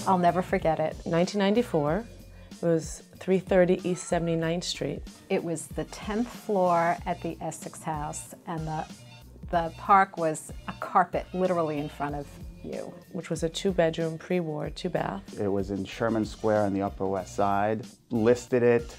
I'll never forget it. 1994, it was 330 East 79th Street. It was the 10th floor at the Essex House, and the park was a carpet literally in front of you. Which was a 2-bedroom, pre-war, 2-bath. It was in Sherman Square on the Upper West Side. Listed it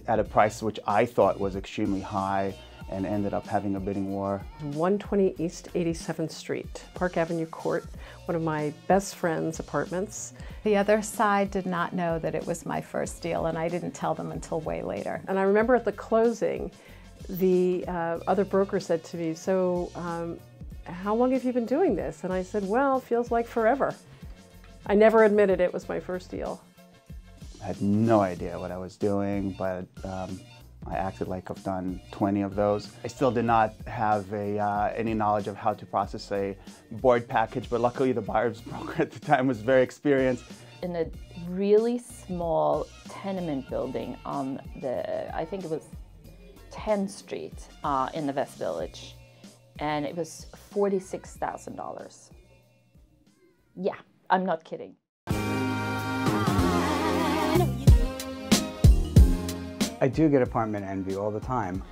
at a price which I thought was extremely high, and ended up having a bidding war. 120 East 87th Street, Park Avenue Court, one of my best friend's apartments. The other side did not know that it was my first deal, and I didn't tell them until way later. And I remember at the closing, the other broker said to me, so how long have you been doing this? And I said, well, it feels like forever. I never admitted it was my first deal. I had no idea what I was doing, but I acted like I've done 20 of those. I still did not have any knowledge of how to process a board package, but luckily the buyer's broker at the time was very experienced. In a really small tenement building on I think it was 10th Street in the West Village, and it was $46,000. Yeah, I'm not kidding. I do get apartment envy all the time.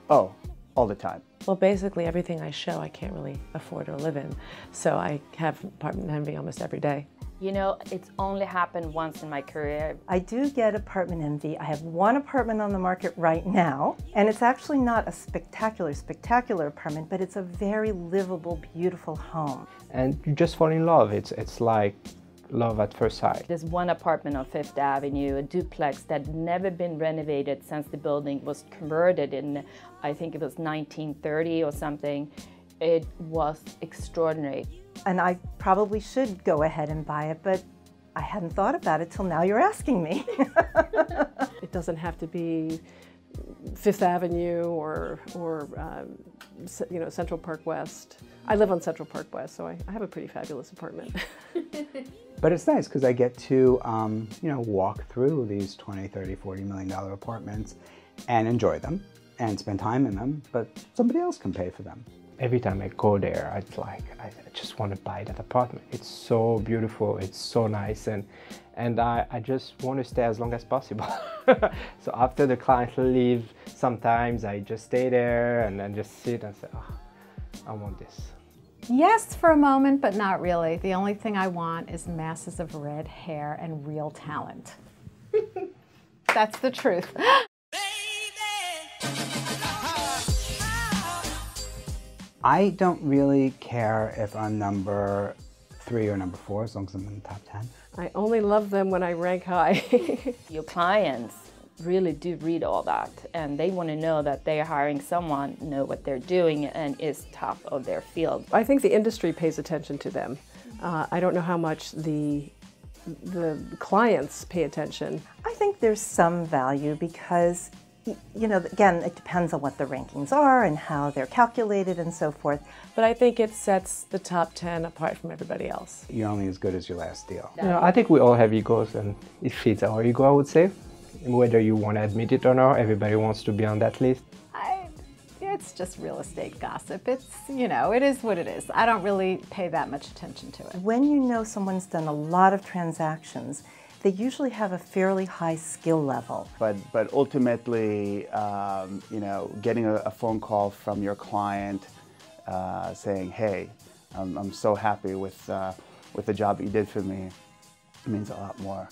Oh, all the time. Well, basically everything I show I can't really afford or live in, so I have apartment envy almost every day. You know, it's only happened once in my career. I do get apartment envy. I have one apartment on the market right now, and it's actually not a spectacular apartment, but it's a very livable, beautiful home. And you just fall in love. It's like love at first sight. There's one apartment on Fifth Avenue, a duplex that had never been renovated since the building was converted in, I think it was 1930 or something. It was extraordinary. And I probably should go ahead and buy it, but I hadn't thought about it till now you're asking me. It doesn't have to be Fifth Avenue or you know, Central Park West. I live on Central Park West, so I have a pretty fabulous apartment. But it's nice because I get to you know, walk through these $20, $30, $40 million apartments and enjoy them and spend time in them, but somebody else can pay for them. Every time I go there, it's like, I just want to buy that apartment. It's so beautiful, it's so nice, and I just want to stay as long as possible. So after the clients leave, sometimes I just stay there and then just sit and say, oh, I want this. Yes, for a moment, but not really. The only thing I want is masses of red hair and real talent. That's the truth. I don't really care if I'm number 3 or number 4, as long as I'm in the top 10. I only love them when I rank high. Your clients really do read all that, and they want to know that they're hiring someone, know what they're doing, and is top of their field. I think the industry pays attention to them. I don't know how much the clients pay attention. I think there's some value because, you know, again, it depends on what the rankings are and how they're calculated and so forth. But I think it sets the top 10 apart from everybody else. You're only as good as your last deal. You know, I think we all have egos, and it fits our ego, I would say. Whether you want to admit it or not, everybody wants to be on that list. It's just real estate gossip. It's, you know, it is what it is. I don't really pay that much attention to it. When you know someone's done a lot of transactions, they usually have a fairly high skill level. But ultimately, you know, getting a phone call from your client saying, hey, I'm so happy with the job that you did for me, means a lot more.